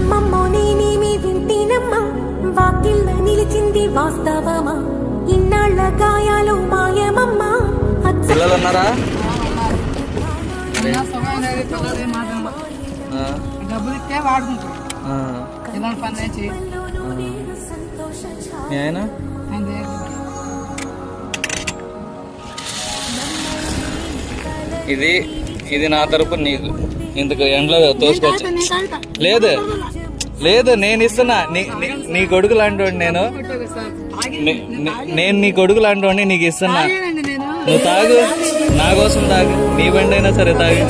అమ్మమ్మో నేనేమి వింటేనమ్మా వాకిళ్ళ నిలిచింది వాస్తవమా ఇన్నాళ్ళ గాయాలు మాయమమ్మా పిల్లలు ఉన్నారా? డబ్బులు ఇస్తే వాడుకుంటారు. ఇలాంటి పని చేయి. ఆయన ఇది ఇది నా తరపు నీకు ఇంతకు ఎండ్లో తోసుకొచ్చి లేదు లేదు నేను ఇస్తున్నా. నీ కొడుకు లాంటి నేను నీ కొడుకు లాంటి నీకు ఇస్తున్నా. నువ్వు తాగు, నా కోసం తాగు, నీ బండి అయినా సరే తాగు.